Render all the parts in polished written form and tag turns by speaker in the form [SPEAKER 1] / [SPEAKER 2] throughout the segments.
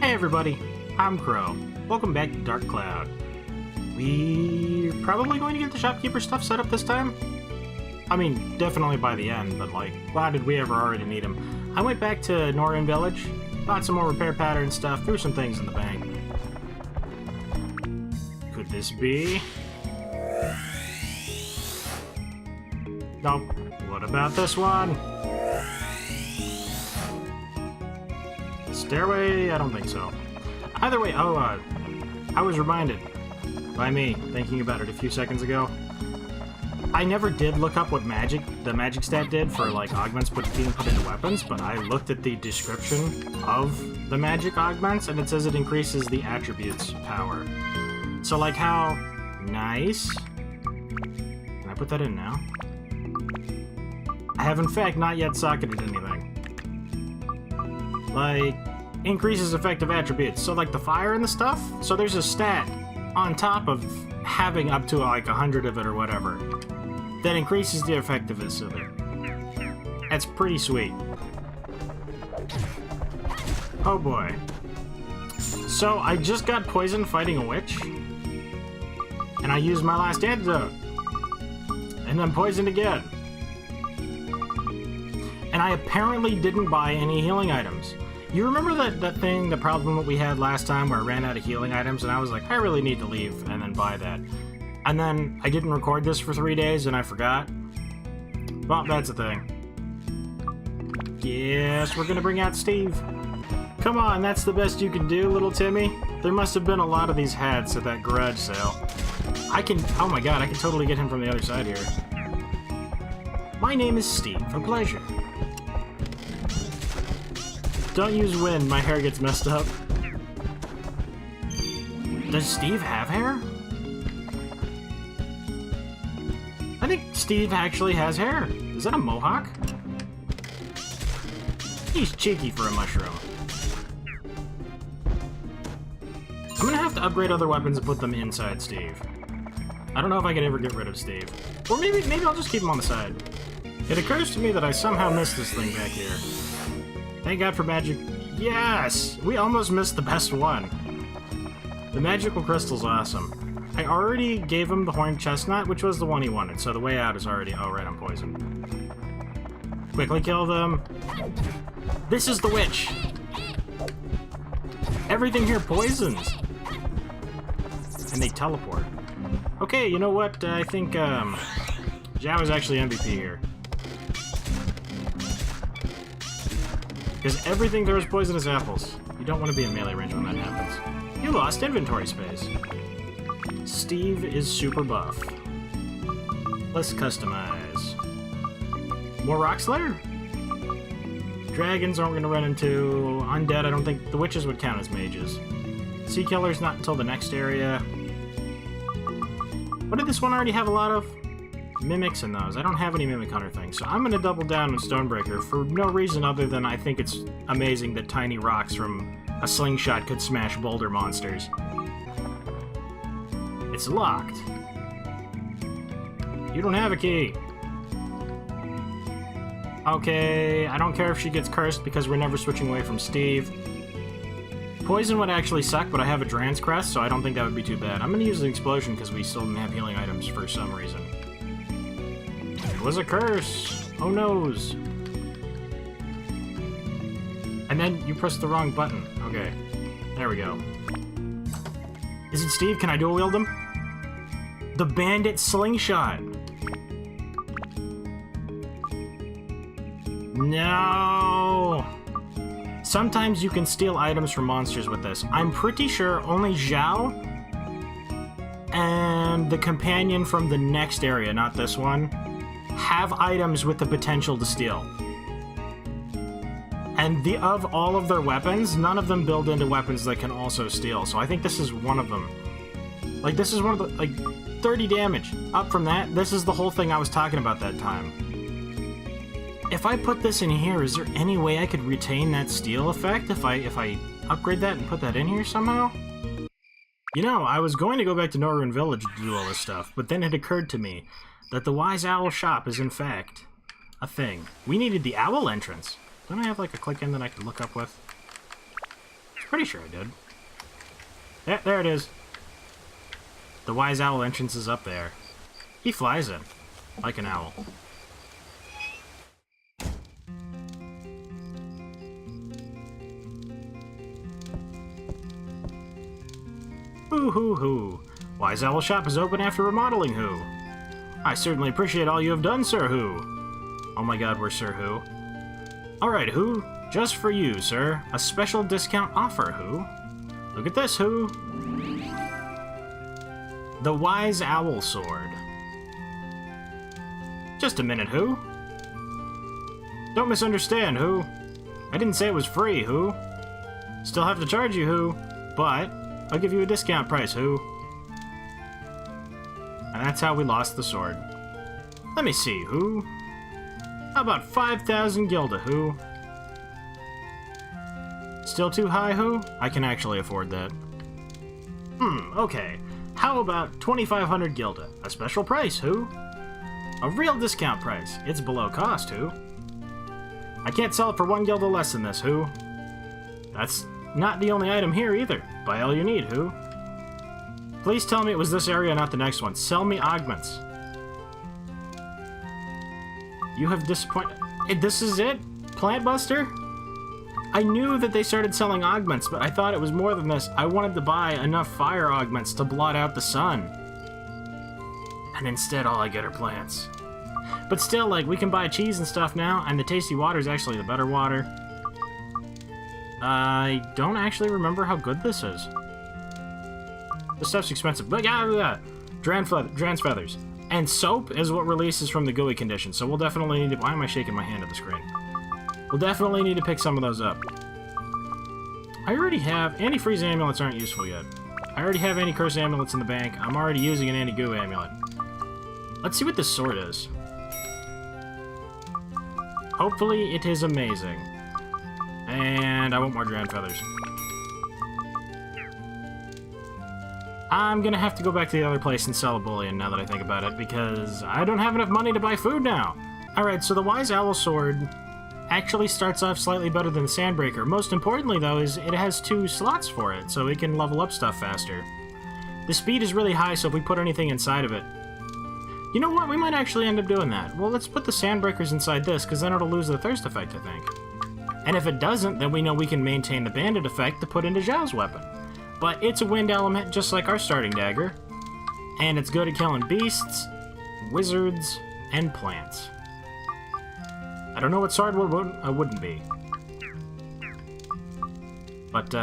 [SPEAKER 1] Hey everybody, I'm Crow. Welcome back to Dark Cloud. We're probably going to get the shopkeeper stuff set up this time. I mean, definitely by the end, but like, why did we ever already need them? I went back to Norrin Village, bought some more repair pattern stuff, threw some things in the bank. Could this be? Nope. What about this one? Stairway? I don't think so. Either way, I was reminded by me thinking about it a few seconds ago. I never did look up what the magic stat did for like augments being put into weapons, but I looked at the description of the magic augments and it says it increases the attribute's power. So like how nice. Can I put that in now? I have in fact not yet socketed anything. Like, increases effective attributes. So like the fire and the stuff, so there's a stat on top of having up to like 100 of it or whatever that increases the effectiveness of it. That's pretty sweet. Oh boy. So I just got poisoned fighting a witch, and I used my last antidote, and I'm poisoned again. And I apparently didn't buy any healing items. You remember that thing, the problem that we had last time where I ran out of healing items and I was like, I really need to leave and then buy that. And then I didn't record this for 3 days and I forgot. Well, that's the thing. Yes, we're gonna bring out Steve. Come on, that's the best you can do, little Timmy. There must have been a lot of these hats at that garage sale. Oh my god, I can totally get him from the other side here. My name is Steve, for pleasure. Don't use wind, my hair gets messed up. Does Steve have hair? I think Steve actually has hair. Is that a mohawk? He's cheeky for a mushroom. I'm gonna have to upgrade other weapons and put them inside Steve. I don't know if I could ever get rid of Steve. Or maybe I'll just keep him on the side. It occurs to me that I somehow missed this thing back here. Thank God for magic. Yes! We almost missed the best one. The magical crystal's awesome. I already gave him the horned chestnut, which was the one he wanted, so the way out is already... Oh, right, I'm poisoned. Quickly kill them. This is the witch! Everything here poisons! And they teleport. Okay, you know what? I think, Zhao is actually MVP here. Because everything throws poisonous apples. You don't want to be in melee range when that happens. You lost inventory space. Steve is super buff. Let's customize. More Rock Slayer? Dragons aren't going to run into. Undead, I don't think. The witches would count as mages. Sea Killer's not until the next area. What did this one already have a lot of? Mimics in those. I don't have any Mimic Hunter things, so I'm going to double down on Stonebreaker for no reason other than I think it's amazing that tiny rocks from a slingshot could smash boulder monsters. It's locked. You don't have a key. Okay, I don't care if she gets cursed because we're never switching away from Steve. Poison would actually suck, but I have a Dran's Crest, so I don't think that would be too bad. I'm going to use the explosion because we still didn't have healing items for some reason. It was a curse! Oh noes! And then you pressed the wrong button. Okay. There we go. Is it Steve? Can I dual wield him? The bandit slingshot! No! Sometimes you can steal items from monsters with this. I'm pretty sure only Zhao and the companion from the next area, not this one, have items with the potential to steal. And of all of their weapons, none of them build into weapons that can also steal. So I think this is one of them. Like, this is one of the, like, 30 damage. Up from that, this is the whole thing I was talking about that time. If I put this in here, is there any way I could retain that steal effect if I upgrade that and put that in here somehow? You know, I was going to go back to Norrin Village to do all this stuff, but then it occurred to me that the Wise Owl shop is in fact a thing. We needed the owl entrance. Don't I have like a click-in that I could look up with? Pretty sure I did. Yeah, there it is. The Wise Owl entrance is up there. He flies in, like an owl. Hoo hoo hoo. Wise Owl Shop is open after remodeling, Who. I certainly appreciate all you have done, Sir Who. Oh my god, we're Sir Who. Alright, Who. Just for you, sir. A special discount offer, Who. Look at this, Who. The Wise Owl Sword. Just a minute, Who. Don't misunderstand, Who. I didn't say it was free, Who. Still have to charge you, Who. But I'll give you a discount price, Who. And that's how we lost the sword. Let me see, Who. How about 5,000 gilda, Who? Still too high, Who? I can actually afford that. Okay. How about 2,500 gilda? A special price, Who? A real discount price. It's below cost, Who? I can't sell it for 1 gilda less than this, Who? That's not the only item here, either. Buy all you need, Who? Please tell me it was this area, not the next one. Sell me augments. You have disappointed... This is it? Plant Buster? I knew that they started selling augments, but I thought it was more than this. I wanted to buy enough fire augments to blot out the sun. And instead, all I get are plants. But still, like, we can buy cheese and stuff now, and the tasty water is actually the better water. I don't actually remember how good this is. This stuff's expensive. But yeah, Dran's feathers. And soap is what releases from the gooey condition, so we'll definitely need to... Why am I shaking my hand at the screen? We'll definitely need to pick some of those up. I already have... Anti-freeze amulets aren't useful yet. I already have anti-curse amulets in the bank. I'm already using an anti-goo amulet. Let's see what this sword is. Hopefully it is amazing. And I want more Dran feathers. I'm gonna have to go back to the other place and sell a bullion now that I think about it, because I don't have enough money to buy food now. Alright, so the Wise Owl Sword actually starts off slightly better than the Sandbreaker. Most importantly, though, is it has 2 slots for it, so it can level up stuff faster. The speed is really high, so if we put anything inside of it... You know what? We might actually end up doing that. Well, let's put the Sandbreakers inside this, because then it'll lose the Thirst effect, I think. And if it doesn't, then we know we can maintain the Bandit effect to put into Zhao's weapon. But it's a wind element, just like our starting dagger. And it's good at killing beasts, wizards, and plants. I don't know what sword wouldn't be. But,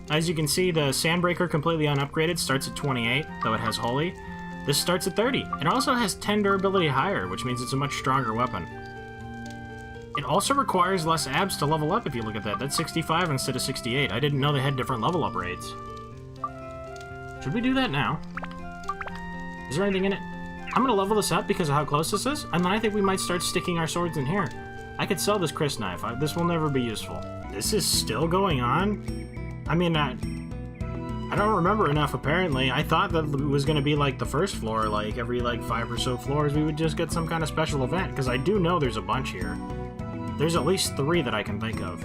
[SPEAKER 1] as you can see, the Sandbreaker completely unupgraded starts at 28, though it has Holy. This starts at 30. It also has 10 durability higher, which means it's a much stronger weapon. It also requires less abs to level up, if you look at that. That's 65 instead of 68. I didn't know they had different level up rates. Should we do that now? Is there anything in it? I'm gonna level this up because of how close this is, and then I think we might start sticking our swords in here. I could sell this Chris knife. This will never be useful. This is still going on? I mean, I don't remember enough, apparently. I thought that it was gonna be like the first floor, like every, 5 or so floors, we would just get some kind of special event, because I do know there's a bunch here. There's at least 3 that I can think of.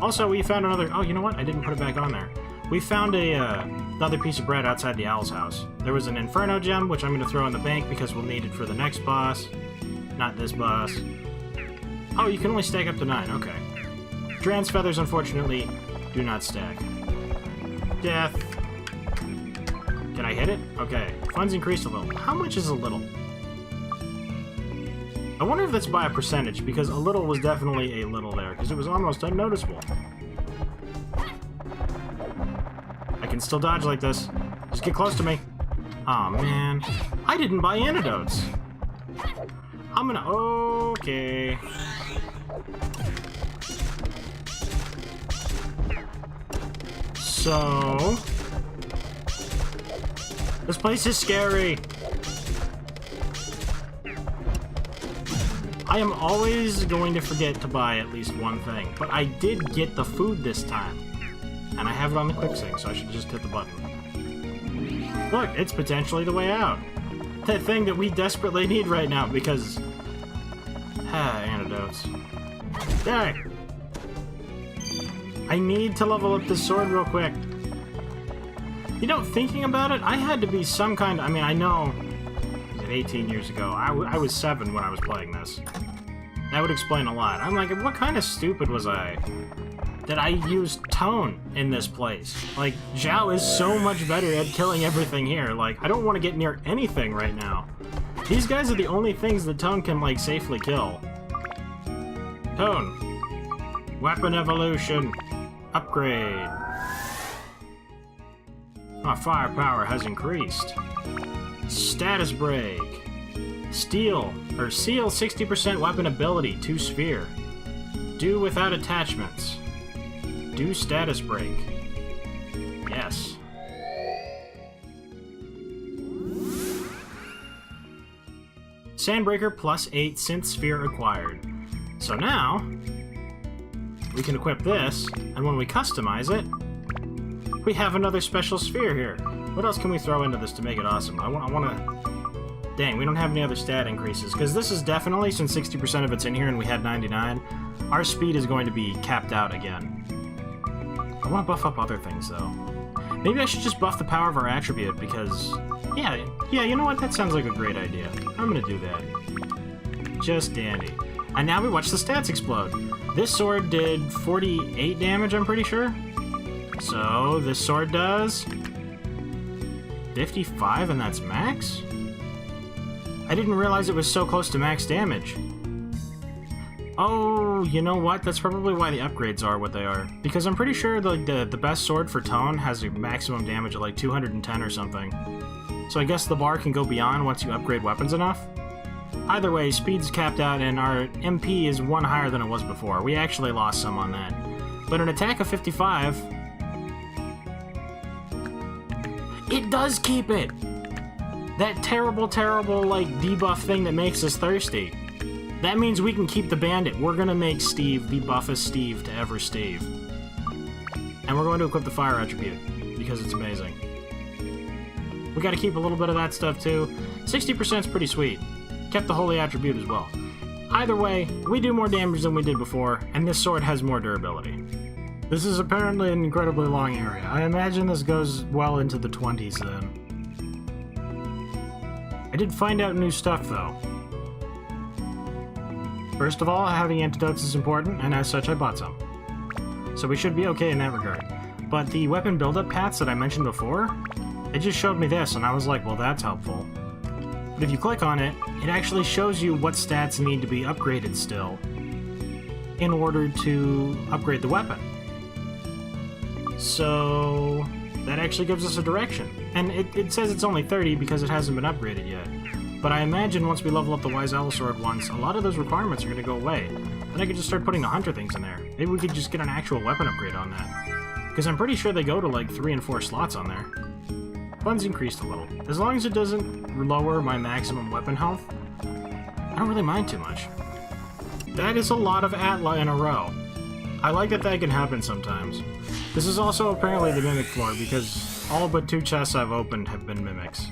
[SPEAKER 1] Also, we found another... Oh, you know what? I didn't put it back on there. We found another piece of bread outside the owl's house. There was an Inferno gem, which I'm going to throw in the bank because we'll need it for the next boss. Not this boss. Oh, you can only stack up to 9. Okay. Dran's feathers, unfortunately, do not stack. Death. Can I hit it? Okay. Funds increased a little. How much is a little? I wonder if that's by a percentage, because a little was definitely a little there, because it was almost unnoticeable. I can still dodge like this. Just get close to me. Aw, man. I didn't buy antidotes. I'm gonna... Okay. So... This place is scary. I am always going to forget to buy at least one thing, but I did get the food this time. And I have it on the quick sync, so I should just hit the button. Look, it's potentially the way out. That thing that we desperately need right now, because... antidotes. There! I need to level up this sword real quick. You know, thinking about it, I had to be some kind of... I mean, I know... 18 years ago. I was 7 when I was playing this. That would explain a lot. I'm like, what kind of stupid was I? That I used Tone in this place. Like, Zhao is so much better at killing everything here. Like, I don't want to get near anything right now. These guys are the only things that Tone can, like, safely kill. Tone. Weapon evolution. Upgrade. Our firepower has increased. Status break. Seal 60% weapon ability, 2 sphere. Do without attachments. Do status break. Yes. Sandbreaker plus 8 synth sphere acquired. So now, we can equip this, and when we customize it, we have another special sphere here. What else can we throw into this to make it awesome? I want to... Dang, we don't have any other stat increases, because this is definitely, since 60% of it's in here and we had 99, our speed is going to be capped out again. I want to buff up other things, though. Maybe I should just buff the power of our attribute, because... Yeah, you know what? That sounds like a great idea. I'm going to do that. Just dandy. And now we watch the stats explode. This sword did 48 damage, I'm pretty sure. So, this sword does... 55, and that's max? I didn't realize it was so close to max damage. Oh, you know what? That's probably why the upgrades are what they are. Because I'm pretty sure the best sword for Tone has a maximum damage of like 210 or something. So I guess the bar can go beyond once you upgrade weapons enough. Either way, speed's capped out and our MP is 1 higher than it was before. We actually lost some on that. But an attack of 55... It does keep it! That terrible, terrible, like, debuff thing that makes us thirsty. That means we can keep the bandit. We're gonna make Steve the buffest Steve to ever Steve. And we're going to equip the fire attribute, because it's amazing. We gotta keep a little bit of that stuff, too. 60% is pretty sweet. Kept the holy attribute as well. Either way, we do more damage than we did before, and this sword has more durability. This is apparently an incredibly long area. I imagine this goes well into the 20s then. I did find out new stuff, though. First of all, having antidotes is important, and as such I bought some. So we should be okay in that regard. But the weapon build-up paths that I mentioned before, it just showed me this, and I was like, well, that's helpful. But if you click on it, it actually shows you what stats need to be upgraded still in order to upgrade the weapon. So that actually gives us a direction. And it says it's only 30 because it hasn't been upgraded yet. But I imagine once we level up the Wise Owl Sword once, a lot of those requirements are going to go away. Then I could just start putting the Hunter things in there. Maybe we could just get an actual weapon upgrade on that. Because I'm pretty sure they go to like 3 and 4 slots on there. Fun's increased a little. As long as it doesn't lower my maximum weapon health, I don't really mind too much. That is a lot of Atla in a row. I like that can happen sometimes. This is also apparently the Mimic floor, because all but 2 chests I've opened have been Mimics.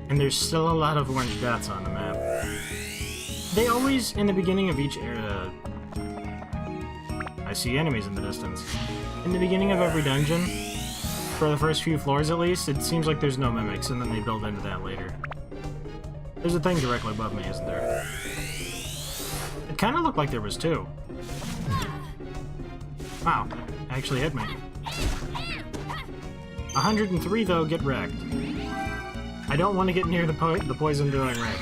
[SPEAKER 1] And there's still a lot of orange dots on the map. They always, in the beginning of each area... I see enemies in the distance. In the beginning of every dungeon, for the first few floors at least, it seems like there's no Mimics, and then they build into that later. There's a thing directly above me, isn't there? It kind of looked like there was 2. Wow, actually hit me. 103 though, get wrecked. I don't want to get near the poison doing wreck.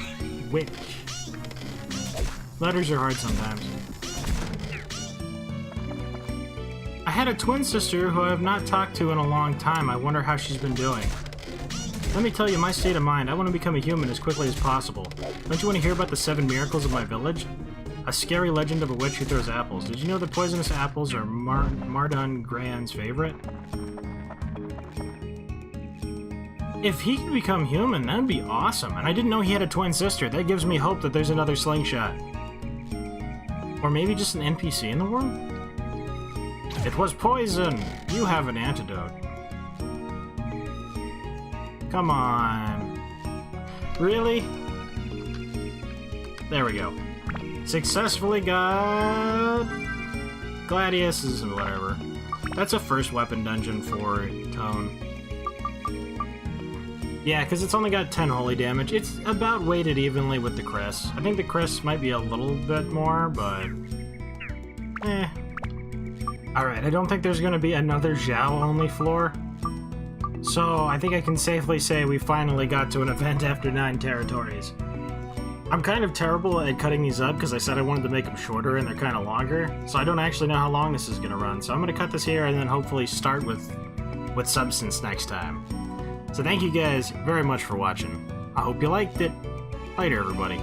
[SPEAKER 1] Witch. Letters are hard sometimes. I had a twin sister who I have not talked to in a long time. I wonder how she's been doing. Let me tell you my state of mind. I want to become a human as quickly as possible. Don't you want to hear about the 7 miracles of my village? A scary legend of a witch who throws apples. Did you know that poisonous apples are Mardon Grahan's favorite? If he could become human, that'd be awesome. And I didn't know he had a twin sister. That gives me hope that there's another slingshot. Or maybe just an NPC in the world? It was poison! You have an antidote. Come on. Really? There we go. Successfully got... Gladius is whatever. That's a first weapon dungeon for Tone. Yeah, because it's only got 10 holy damage. It's about weighted evenly with the Chris. I think the Chris might be a little bit more, but... eh. Alright, I don't think there's going to be another Zhao-only floor. So, I think I can safely say we finally got to an event after 9 territories. I'm kind of terrible at cutting these up because I said I wanted to make them shorter and they're kind of longer. So I don't actually know how long this is going to run. So I'm going to cut this here and then hopefully start with substance next time. So thank you guys very much for watching. I hope you liked it. Later, everybody.